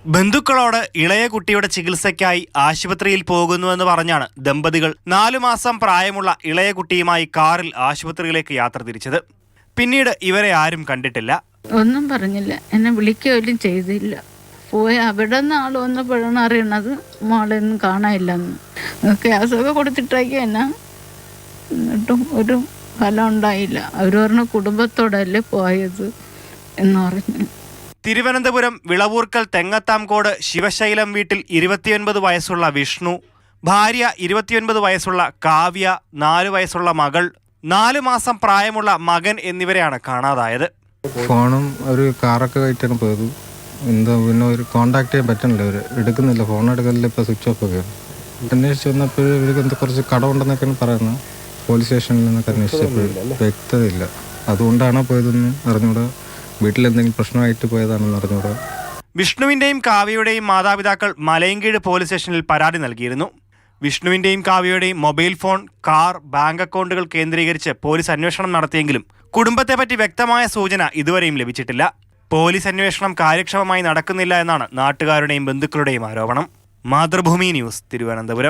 ബന്ധുക്കളോട് ഇളയ കുട്ടിയുടെ ചികിത്സയ്ക്കായി ആശുപത്രിയിൽ പോകുന്നുവെന്ന് പറഞ്ഞാണ് ദമ്പതികൾ 4 മാസം പ്രായമുള്ള ഇളയ കുട്ടിയുമായി കാറിൽ ആശുപത്രിയിലേക്ക് യാത്ര തിരിച്ചത്. പിന്നീട് ഇവരെ ആരും കണ്ടിട്ടില്ല. ഒന്നും പറഞ്ഞില്ല, എന്നെ വിളിക്കുകയും ചെയ്തില്ല. പോയി അവിടെ നിന്ന് ആൾ വന്നപ്പോഴാണ് അറിയണത് മോളെയൊന്നും കാണാനില്ലെന്ന്. ഗ്യാസൊക്കെ കൊടുത്തിട്ടേക്ക് എന്നാ, എന്നിട്ടും ഒരു ഫലം ഉണ്ടായില്ല. അവർ പറഞ്ഞ കുടുംബത്തോടല്ലേ പോയത് എന്ന് പറഞ്ഞു. തിരുവനന്തപുരം വിളവൂർക്കൽ തെങ്ങത്താംകോട് ശിവശൈലം വീട്ടിൽ 29 വയസ്സുള്ള വിഷ്ണു, ഭാര്യ 29 വയസ്സുള്ള കാവ്യ, 4 വയസ്സുള്ള മകൾ, 4 മാസം പ്രായമുള്ള മകൻ എന്നിവരെയാണ് കാണാതായത്. ഫോണും ഒരു കാറൊക്കെ ആയിട്ടാണ് പോയത്. എന്താ പിന്നെ ഒരു കോണ്ടാക്ട് ചെയ്യാൻ പറ്റണില്ല, അവർ എടുക്കുന്നില്ല, ഫോൺ എടുക്കുന്നില്ല. ഇപ്പോൾ സ്വിച്ച് ഓഫ് ഒക്കെ അന്വേഷിച്ച് വന്നപ്പോൾ ഇവർക്ക് എന്താ കുറച്ച് കടമുണ്ടെന്നൊക്കെയാണ് പറയുന്നത്. പോലീസ് സ്റ്റേഷനിൽ നിന്നൊക്കെ അന്വേഷിച്ചപ്പോൾ വ്യക്തതയില്ല. അതുകൊണ്ടാണോ പോയതെന്ന് അറിഞ്ഞൂടാ, വീട്ടിലെന്തെങ്കിലും പ്രശ്നമായിട്ട് പോയതാണെന്ന് അറിഞ്ഞൂടാ. വിഷ്ണുവിൻ്റെയും കാവ്യയുടെയും മാതാപിതാക്കൾ മലയങ്കീഴ് പോലീസ് സ്റ്റേഷനിൽ പരാതി നൽകിയിരുന്നു. വിഷ്ണുവിൻ്റെയും കാവ്യയുടെയും മൊബൈൽ ഫോൺ, കാർ, ബാങ്ക് അക്കൗണ്ടുകൾ കേന്ദ്രീകരിച്ച് പോലീസ് അന്വേഷണം നടത്തിയെങ്കിലും കുടുംബത്തെപ്പറ്റി വ്യക്തമായ സൂചന ഇതുവരെയും ലഭിച്ചിട്ടില്ല. പോലീസ് അന്വേഷണം കാര്യക്ഷമമായി നടക്കുന്നില്ല എന്നാണ് നാട്ടുകാരുടെയും ബന്ധുക്കളുടെയും ആരോപണം. മാതൃഭൂമി ന്യൂസ്, തിരുവനന്തപുരം.